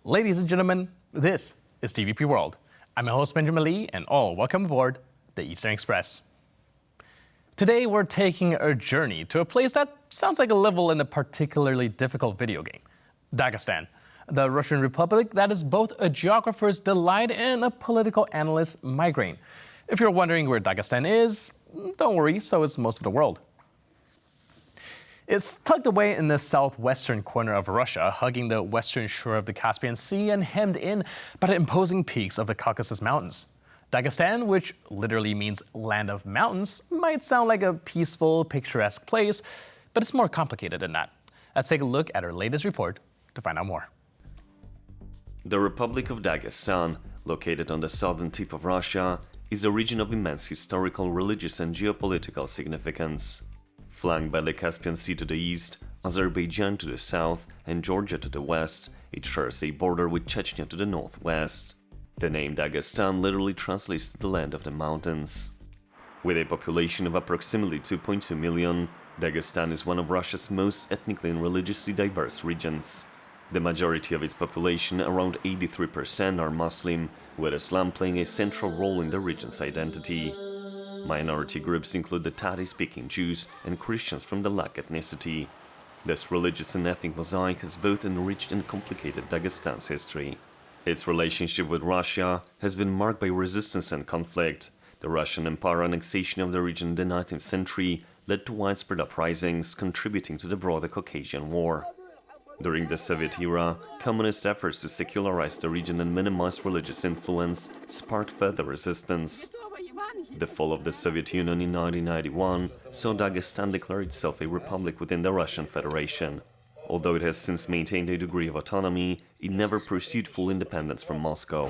Ladies and gentlemen, this is TVP World. I'm your host Benjamin Lee, and welcome aboard the Eastern Express. Today we're taking a journey to a place that sounds like a level in a particularly difficult video game, Dagestan, the Russian Republic that is both a geographer's delight and a political analyst's migraine. If you're wondering where Dagestan is, don't worry, so is most of the world. It's tucked away in the southwestern corner of Russia, hugging the western shore of the Caspian Sea and hemmed in by the imposing peaks of the Caucasus Mountains. Dagestan, which literally means land of mountains, might sound like a peaceful, picturesque place, but it's more complicated than that. Let's take a look at our latest report to find out more. The Republic of Dagestan, located on the southern tip of Russia, is a region of immense historical, religious and geopolitical significance. Flanked by the Caspian Sea to the east, Azerbaijan to the south, and Georgia to the west, it shares a border with Chechnya to the northwest. The name Dagestan literally translates to the land of the mountains. With a population of approximately 2.2 million, Dagestan is one of Russia's most ethnically and religiously diverse regions. The majority of its population, around 83%, are Muslim, with Islam playing a central role in the region's identity. Minority groups include the Tati-speaking Jews and Christians from the Lak ethnicity. This religious and ethnic mosaic has both enriched and complicated Dagestan's history. Its relationship with Russia has been marked by resistance and conflict. The Russian Empire annexation of the region in the 19th century led to widespread uprisings, contributing to the broader Caucasian War. During the Soviet era, communist efforts to secularize the region and minimize religious influence sparked further resistance. The fall of the Soviet Union in 1991 saw Dagestan declare itself a republic within the Russian Federation. Although it has since maintained a degree of autonomy, it never pursued full independence from Moscow.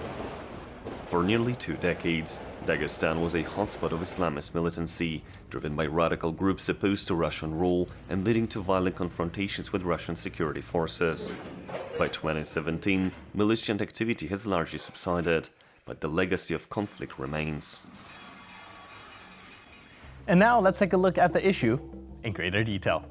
For nearly 2 decades, Dagestan was a hotspot of Islamist militancy, driven by radical groups opposed to Russian rule and leading to violent confrontations with Russian security forces. By 2017, militant activity has largely subsided, but the legacy of conflict remains. And now let's take a look at the issue in greater detail.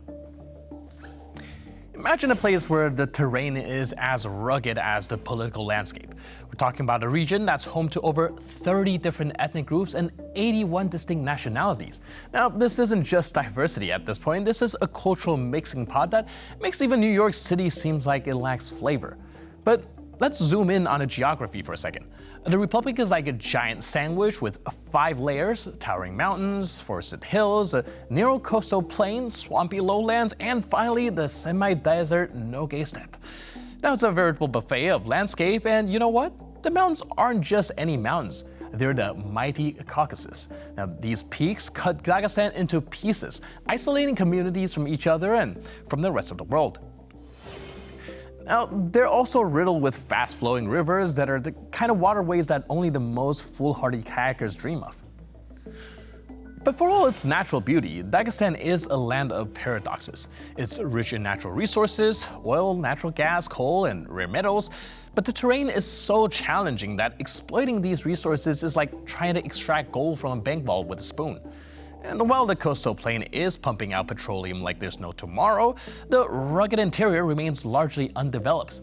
Imagine a place where the terrain is as rugged as the political landscape. We're talking about a region that's home to over 30 different ethnic groups and 81 distinct nationalities. Now, this isn't just diversity at this point, this is a cultural mixing pot that makes even New York City seem like it lacks flavor. But let's zoom in on the geography for a second. The Republic is like a giant sandwich with 5 layers, towering mountains, forested hills, a narrow coastal plain, swampy lowlands, and finally the semi-desert Nogai steppe. Now it's a veritable buffet of landscape, and you know what? The mountains aren't just any mountains. They're the mighty Caucasus. Now these peaks cut Dagestan into pieces, isolating communities from each other and from the rest of the world. Now, they're also riddled with fast-flowing rivers that are the kind of waterways that only the most foolhardy kayakers dream of. But for all its natural beauty, Dagestan is a land of paradoxes. It's rich in natural resources, oil, natural gas, coal, and rare metals, but the terrain is so challenging that exploiting these resources is like trying to extract gold from a bank vault with a spoon. And while the coastal plain is pumping out petroleum like there's no tomorrow, the rugged interior remains largely undeveloped.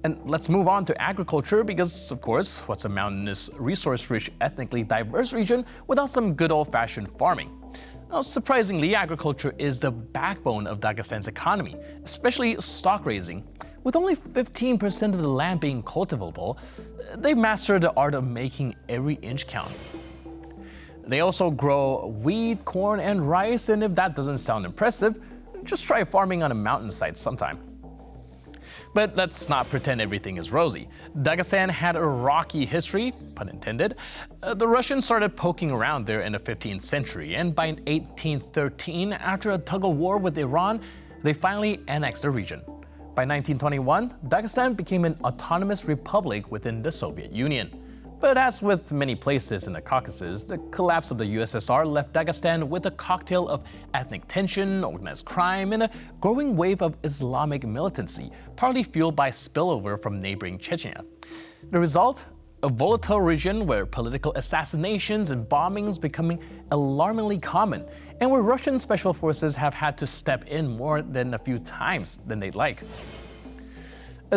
And let's move on to agriculture because, of course, what's a mountainous, resource-rich, ethnically diverse region without some good old-fashioned farming? Now, surprisingly, agriculture is the backbone of Dagestan's economy, especially stock raising. With only 15% of the land being cultivable, they've mastered the art of making every inch count. They also grow wheat, corn, and rice, and if that doesn't sound impressive, just try farming on a mountainside sometime. But let's not pretend everything is rosy. Dagestan had a rocky history, pun intended. The Russians started poking around there in the 15th century, and by 1813, after a tug-of-war with Iran, they finally annexed the region. By 1921, Dagestan became an autonomous republic within the Soviet Union. But as with many places in the Caucasus, the collapse of the USSR left Dagestan with a cocktail of ethnic tension, organized crime, and a growing wave of Islamic militancy, partly fueled by spillover from neighboring Chechnya. The result? A volatile region where political assassinations and bombings becoming alarmingly common, and where Russian special forces have had to step in more than a few times than they'd like.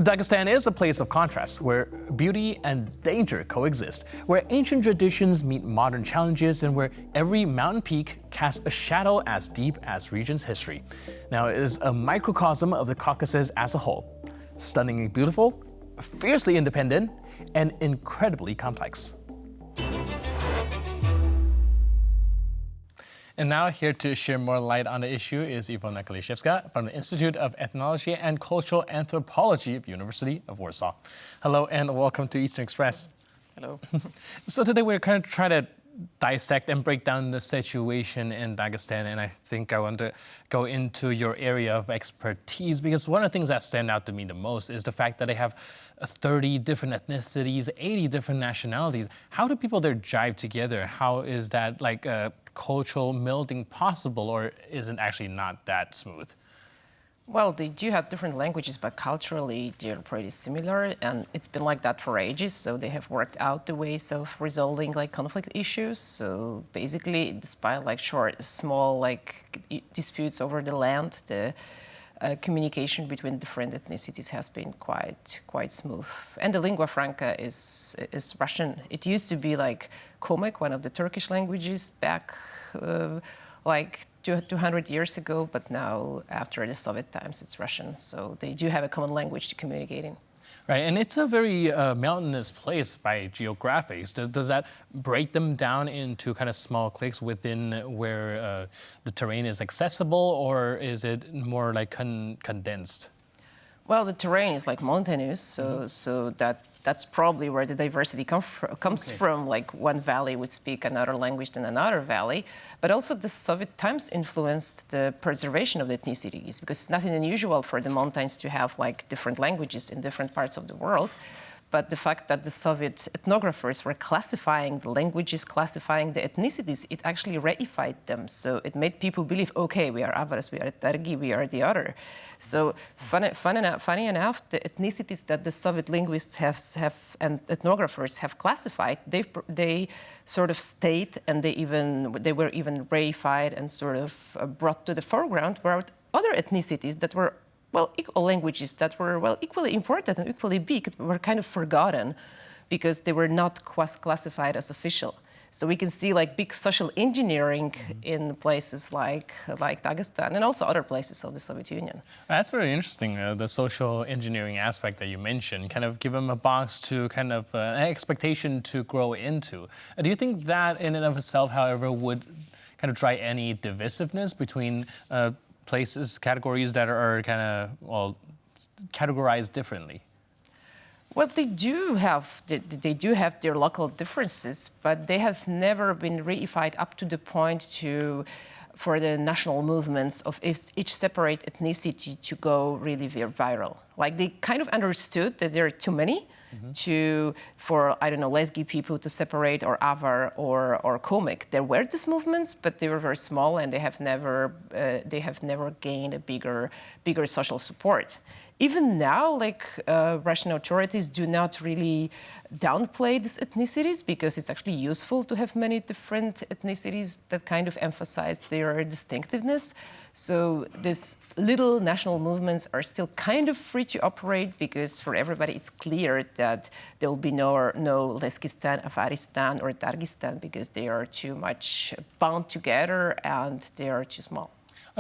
Dagestan is a place of contrast where beauty and danger coexist, where ancient traditions meet modern challenges, and where every mountain peak casts a shadow as deep as region's history. Now, it is a microcosm of the Caucasus as a whole. Stunningly beautiful, fiercely independent, and incredibly complex. And now here to share more light on the issue is Iwona Kolisiewska from the Institute of Ethnology and Cultural Anthropology of University of Warsaw. Hello and welcome to Eastern Express. Hello. So today we're kind of trying to dissect and break down the situation in Dagestan, and I think I want to go into your area of expertise because one of the things that stand out to me the most is the fact that they have 30 different ethnicities, 80 different nationalities. How do people there jive together? How is that like cultural melding possible, or is it actually not that smooth? Well, they do have different languages, but culturally they're pretty similar, and it's been like that for ages. So they have worked out the ways of resolving like conflict issues. So basically, despite like small like disputes over the land, the communication between different ethnicities has been quite smooth. And the lingua franca is Russian. It used to be like Komek, one of the Turkish languages back like 200 years ago, but now after the Soviet times, it's Russian. So they do have a common language to communicate in. Right, and it's a very mountainous place by geographics. Does that break them down into kind of small cliques within where the terrain is accessible, or is it more like condensed? Well, the terrain is like mountainous, so that's probably where the diversity comes from. Like one valley would speak another language than another valley, but also the Soviet times influenced the preservation of the ethnicities, because it's nothing unusual for the mountains to have like different languages in different parts of the world. But the fact that the Soviet ethnographers were classifying the languages, classifying the ethnicities, it actually reified them. So it made people believe, okay, we are Avaras, we are Targi, we are the other. So funny enough, the ethnicities that the Soviet linguists have and ethnographers have classified, they sort of stayed, and they were even reified and sort of brought to the foreground, where other ethnicities that were equal languages that were, equally important and equally big were kind of forgotten because they were not classified as official. So we can see like big social engineering in places like Dagestan and also other places of the Soviet Union. That's very interesting, the social engineering aspect that you mentioned, kind of give them a box to kind of an expectation to grow into. Do you think that in and of itself, however, would kind of drive any divisiveness between places, categories that are kind of, categorized differently? Well, they do have their local differences, but they have never been reified up to the point for the national movements of each separate ethnicity to go really viral. Like they kind of understood that there are too many for Lesgi people to separate, or Avar or Komek. There were these movements, but they were very small, and they have never gained a bigger social support. Even now, Russian authorities do not really downplay these ethnicities, because it's actually useful to have many different ethnicities that kind of emphasize their distinctiveness. So these little national movements are still kind of free to operate, because for everybody it's clear that there will be no Leskistan, Avaristan, or Dagestan, because they are too much bound together and they are too small.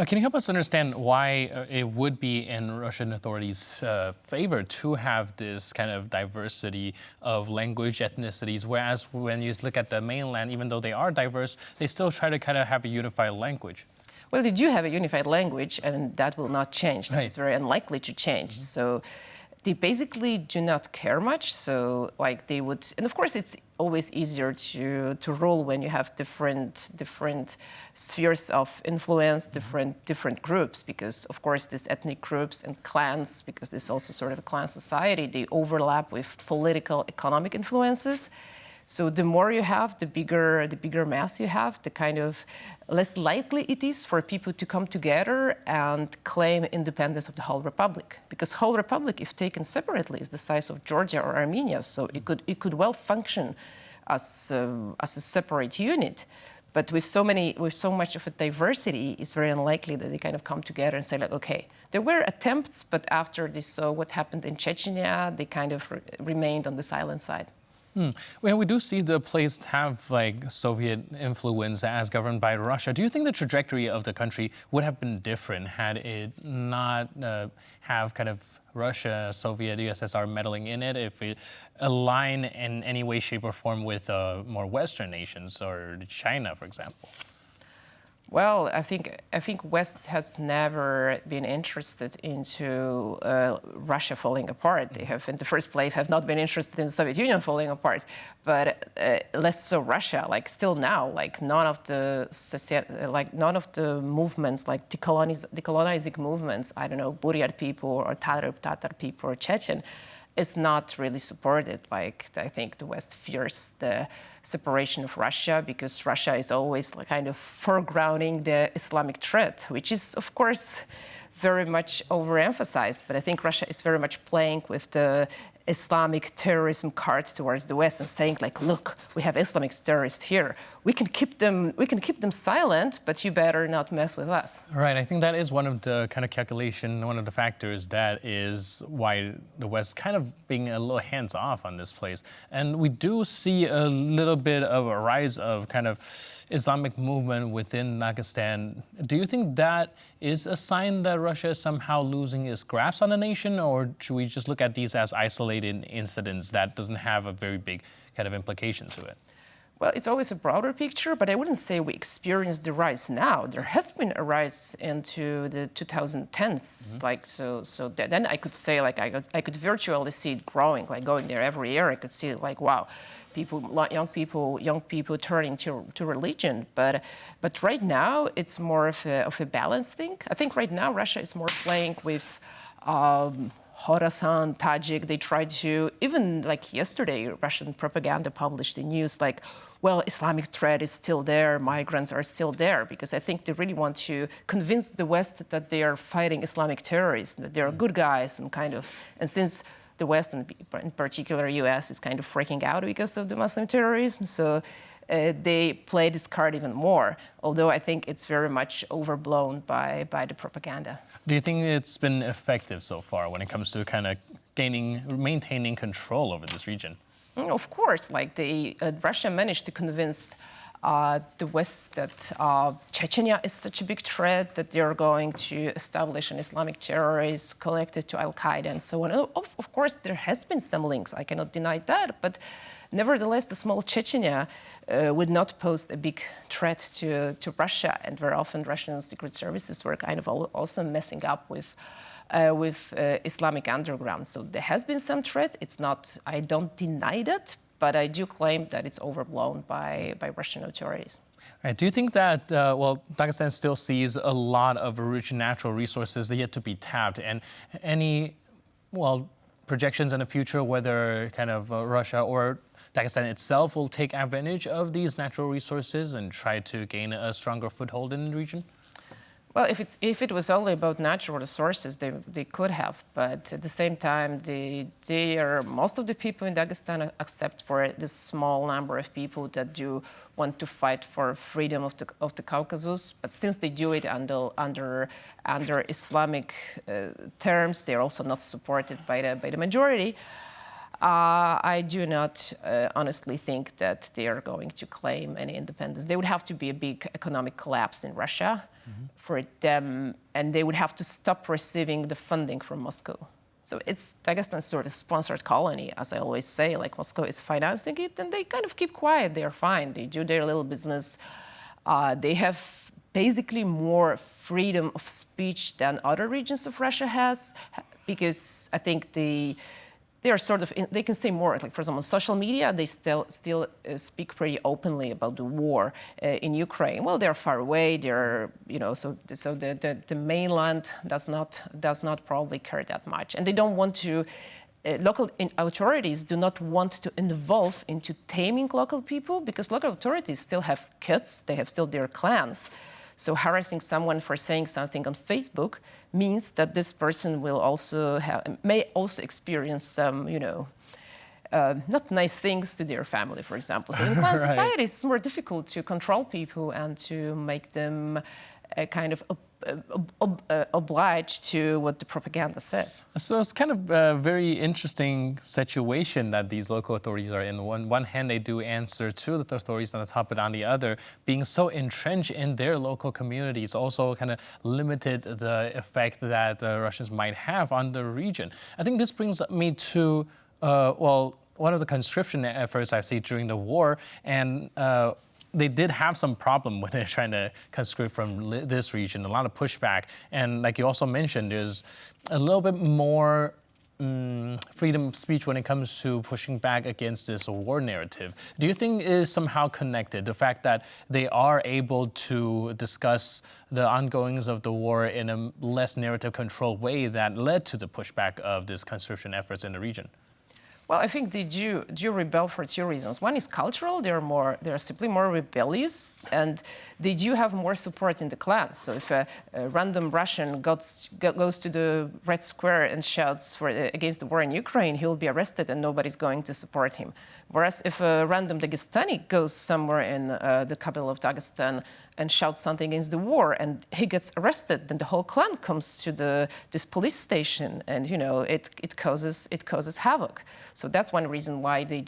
Can you help us understand why it would be in Russian authorities' favor to have this kind of diversity of language, ethnicities, whereas when you look at the mainland, even though they are diverse, they still try to kind of have a unified language? Well, they do have a unified language, and that will not change. Right. It's very unlikely to change. So they basically do not care much. So they would, and of course it's always easier to rule when you have different spheres of influence, different groups, because of course these ethnic groups and clans, because there's also sort of a clan society, they overlap with political, economic influences. So the more you have, the bigger mass you have, the kind of less likely it is for people to come together and claim independence of the whole republic. Because whole republic, if taken separately, is the size of Georgia or Armenia. So it could well function as a separate unit. But with so much of a diversity, it's very unlikely that they kind of come together and say like, okay, there were attempts, but after they saw what happened in Chechnya, they kind of remained on the silent side. Well, we do see the place have like Soviet influence as governed by Russia. Do you think the trajectory of the country would have been different had it not have kind of Russia, Soviet, USSR meddling in it? If it align in any way, shape, or form with more Western nations or China, for example? Well, I think West has never been interested into Russia falling apart. They have, in the first place, have not been interested in the Soviet Union falling apart, but less so Russia. Like still now, like none of the movements, like decolonizing movements, I don't know, Buryat people or Tatar people or Chechen, is not really supported. Like I think the West fears the separation of Russia because Russia is always kind of foregrounding the Islamic threat, which is of course very much overemphasized. But I think Russia is very much playing with the Islamic terrorism card towards the West and saying like, look, we have Islamic terrorists here. We can keep them silent, but you better not mess with us. Right. I think that is one of the kind of calculation, one of the factors that is why the West kind of being a little hands off on this place. And we do see a little bit of a rise of kind of Islamic movement within Dagestan. Do you think that is a sign that Russia is somehow losing its grasp on the nation, or should we just look at these as isolated incidents that doesn't have a very big kind of implication to it? Well, it's always a broader picture, but I wouldn't say we experience the rise now. There has been a rise into the 2010s, like so. Then I could say like I could virtually see it growing, like going there every year. I could see like wow, young people turning to religion. But right now it's more of a balanced thing. I think right now Russia is more playing with. Khorasan, Tajik, they tried to, even like yesterday, Russian propaganda published the news like, well, Islamic threat is still there, migrants are still there, because I think they really want to convince the West that they are fighting Islamic terrorists, that they are good guys, and since the West, and in particular US, is kind of freaking out because of the Muslim terrorism, so they play this card even more, although I think it's very much overblown by the propaganda. Do you think it's been effective so far when it comes to kind of maintaining control over this region? Of course, like Russia managed to convince the West that Chechnya is such a big threat that they are going to establish an Islamic terrorist connected to Al-Qaeda and so on. And of course, there has been some links. I cannot deny that. But nevertheless, the small Chechnya would not pose a big threat to Russia. And very often, Russian secret services were kind of also messing up with Islamic underground. So there has been some threat. It's not, I don't deny that. But I do claim that it's overblown by Russian authorities. Right. Do you think that, Dagestan still sees a lot of rich natural resources that yet to be tapped, and any, projections in the future whether kind of Russia or Dagestan itself will take advantage of these natural resources and try to gain a stronger foothold in the region? Well, if it was only about natural resources, they could have. But at the same time, most of the people in Dagestan, except for this small number of people that do want to fight for freedom of the Caucasus. But since they do it under Islamic terms, they're also not supported by the majority. I do not honestly think that they are going to claim any independence. There would have to be a big economic collapse in Russia for them, and they would have to stop receiving the funding from Moscow. So it's Dagestan's sort of sponsored colony, as I always say, like Moscow is financing it, and they kind of keep quiet, they're fine, they do their little business. They have basically more freedom of speech than other regions of Russia has, because I think they are sort of, they can say more, like for example, on social media, they still speak pretty openly about the war in Ukraine. Well, they're far away, they're, so the mainland does not probably care that much. And they don't want to, local authorities do not want to involve into taming local people, because local authorities still have kids, they have still their clans. So harassing someone for saying something on Facebook means that this person will may also experience some, not nice things to their family, for example. So in clan societies, it's more difficult to control people and to make them kind of obliged to what the propaganda says. So it's kind of a very interesting situation that these local authorities are in. On one hand, they do answer to the authorities on the top, but on the other, being so entrenched in their local communities also kind of limited the effect that the Russians might have on the region. I think this brings me to, one of the conscription efforts I see during the war, and they did have some problem when they're trying to conscript from this region, a lot of pushback. And like you also mentioned, there's a little bit more freedom of speech when it comes to pushing back against this war narrative. Do you think it is somehow connected, the fact that they are able to discuss the ongoings of the war in a less narrative controlled way that led to the pushback of this conscription efforts in the region? Well, I think they do rebel for two reasons. One is cultural; they're simply more rebellious, and they do have more support in the clans. So if a random Russian goes to the Red Square and shouts against the war in Ukraine, he'll be arrested and nobody's going to support him. Whereas if a random Dagestani goes somewhere in the capital of Dagestan and shouts something against the war and he gets arrested, then the whole clan comes to this police station, and it causes havoc. So that's one reason why they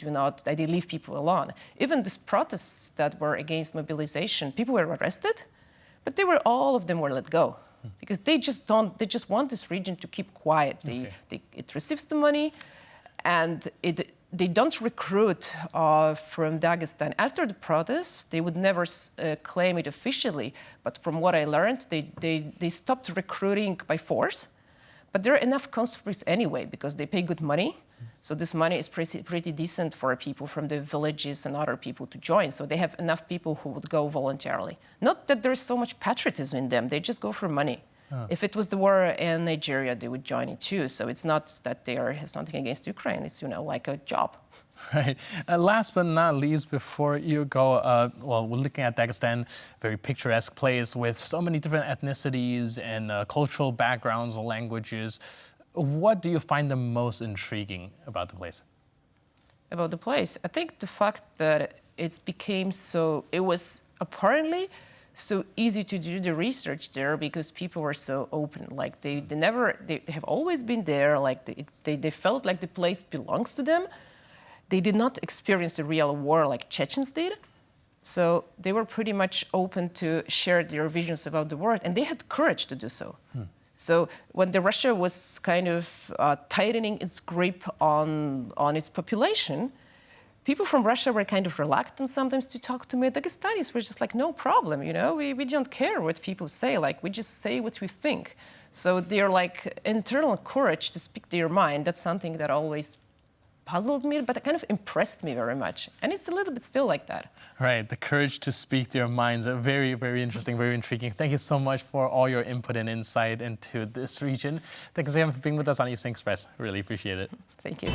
leave people alone. Even these protests that were against mobilization, people were arrested, but all of them were let go because they just want this region to keep quiet. It receives the money, and they don't recruit from Dagestan. After the protests, they would never claim it officially, but from what I learned, they stopped recruiting by force. But there are enough conscripts anyway because they pay good money. So this money is pretty decent for people from the villages and other people to join. So they have enough people who would go voluntarily. Not that there's so much patriotism in them, they just go for money. If it was the war in Nigeria, they would join it too. So it's not that they have something against Ukraine. It's, like a job. Right. Last but not least, before you go, we're looking at Dagestan, very picturesque place with so many different ethnicities and cultural backgrounds, languages. What do you find the most intriguing about the place? About the place? I think the fact that it was apparently so easy to do the research there because people were so open. Like they have always been there. Like they felt like the place belongs to them. They did not experience the real war like Chechens did. So they were pretty much open to share their visions about the world, and they had courage to do so. So when Russia was kind of tightening its grip on its population, people from Russia were kind of reluctant sometimes to talk to me. Dagestanis were just like, no problem, we don't care what people say, like we just say what we think. So their like internal courage to speak their mind, that's something that always puzzled me, but it kind of impressed me very much. And it's a little bit still like that. Right, the courage to speak their minds, very, very interesting, very intriguing. Thank you so much for all your input and insight into this region. Thanks again for being with us on Eastern Express. Really appreciate it. Thank you.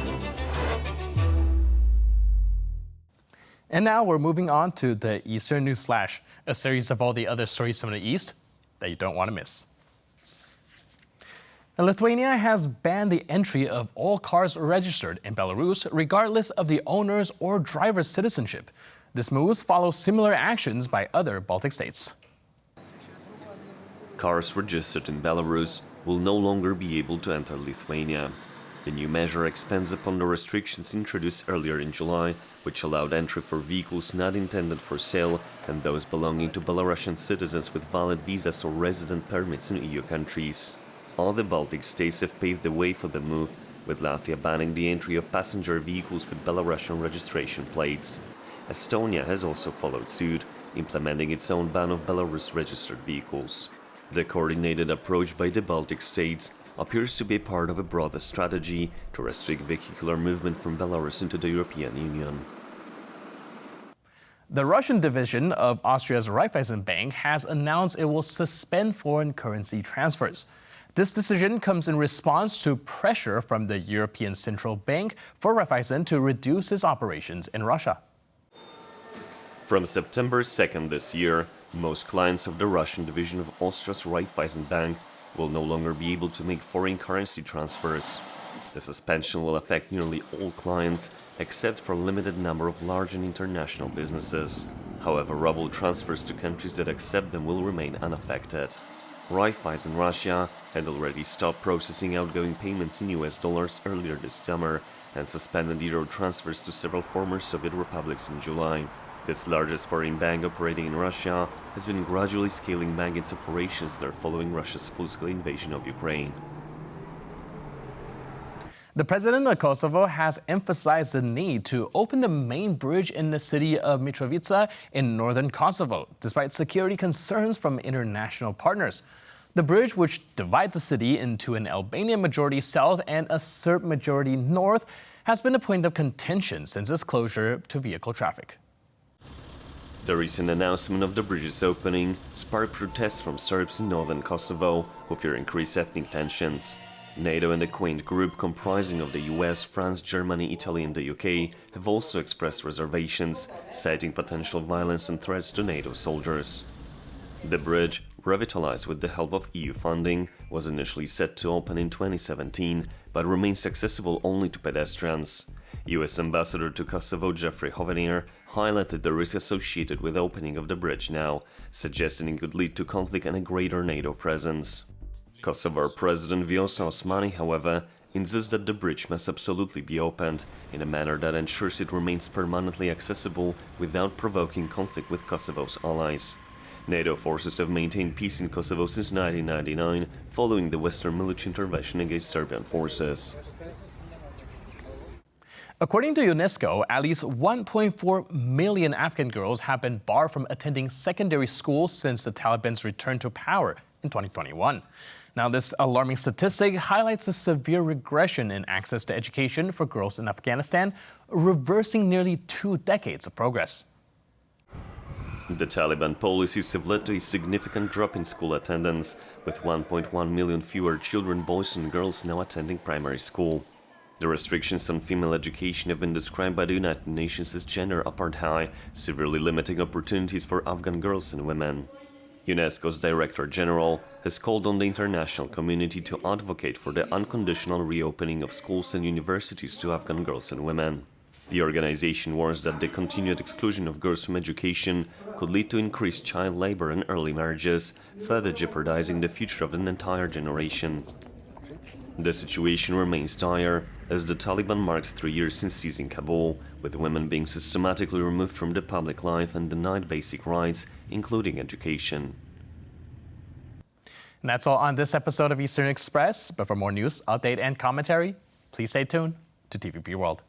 And now we're moving on to the Eastern News Flash, a series of all the other stories from the East that you don't want to miss. Now, Lithuania has banned the entry of all cars registered in Belarus, regardless of the owner's or driver's citizenship. This move follows similar actions by other Baltic states. Cars registered in Belarus will no longer be able to enter Lithuania. The new measure expands upon the restrictions introduced earlier in July, which allowed entry for vehicles not intended for sale and those belonging to Belarusian citizens with valid visas or resident permits in EU countries. All the Baltic states have paved the way for the move, with Latvia banning the entry of passenger vehicles with Belarusian registration plates. Estonia has also followed suit, implementing its own ban of Belarus-registered vehicles. The coordinated approach by the Baltic states appears to be part of a broader strategy to restrict vehicular movement from Belarus into the European Union. The Russian division of Austria's Raiffeisen Bank has announced it will suspend foreign currency transfers. This decision comes in response to pressure from the European Central Bank for Raiffeisen to reduce its operations in Russia. From September 2nd this year, most clients of the Russian division of Austria's Raiffeisen Bank will no longer be able to make foreign currency transfers. The suspension will affect nearly all clients, except for a limited number of large and international businesses. However, ruble transfers to countries that accept them will remain unaffected. Raiffeisen Russia had already stopped processing outgoing payments in US dollars earlier this summer and suspended euro transfers to several former Soviet republics in July. This largest foreign bank operating in Russia has been gradually scaling back its operations there following Russia's full-scale invasion of Ukraine. The president of Kosovo has emphasized the need to open the main bridge in the city of Mitrovica in northern Kosovo, despite security concerns from international partners. The bridge, which divides the city into an Albanian majority south and a Serb majority north, has been a point of contention since its closure to vehicle traffic. The recent announcement of the bridge's opening sparked protests from Serbs in northern Kosovo, who fear increased ethnic tensions. NATO and the Quaint group, comprising of the US, France, Germany, Italy and the UK, have also expressed reservations, citing potential violence and threats to NATO soldiers. The bridge, revitalized with the help of EU funding, was initially set to open in 2017, but remains accessible only to pedestrians. US Ambassador to Kosovo Jeffrey Hovenier highlighted the risk associated with opening of the bridge now, suggesting it could lead to conflict and a greater NATO presence. Kosovo President Vjosa Osmani, however, insists that the bridge must absolutely be opened in a manner that ensures it remains permanently accessible without provoking conflict with Kosovo's allies. NATO forces have maintained peace in Kosovo since 1999, following the Western military intervention against Serbian forces. According to UNESCO, at least 1.4 million Afghan girls have been barred from attending secondary school since the Taliban's return to power in 2021. Now, this alarming statistic highlights the severe regression in access to education for girls in Afghanistan, reversing nearly 2 decades of progress. The Taliban policies have led to a significant drop in school attendance, with 1.1 million fewer children, boys and girls, now attending primary school. The restrictions on female education have been described by the United Nations as gender apartheid, severely limiting opportunities for Afghan girls and women. UNESCO's Director General has called on the international community to advocate for the unconditional reopening of schools and universities to Afghan girls and women. The organization warns that the continued exclusion of girls from education could lead to increased child labor and early marriages, further jeopardizing the future of an entire generation. The situation remains dire as the Taliban marks 3 years since seizing Kabul, with women being systematically removed from the public life and denied basic rights, including education. And that's all on this episode of Eastern Express. But for more news, update, and commentary, please stay tuned to TVP World.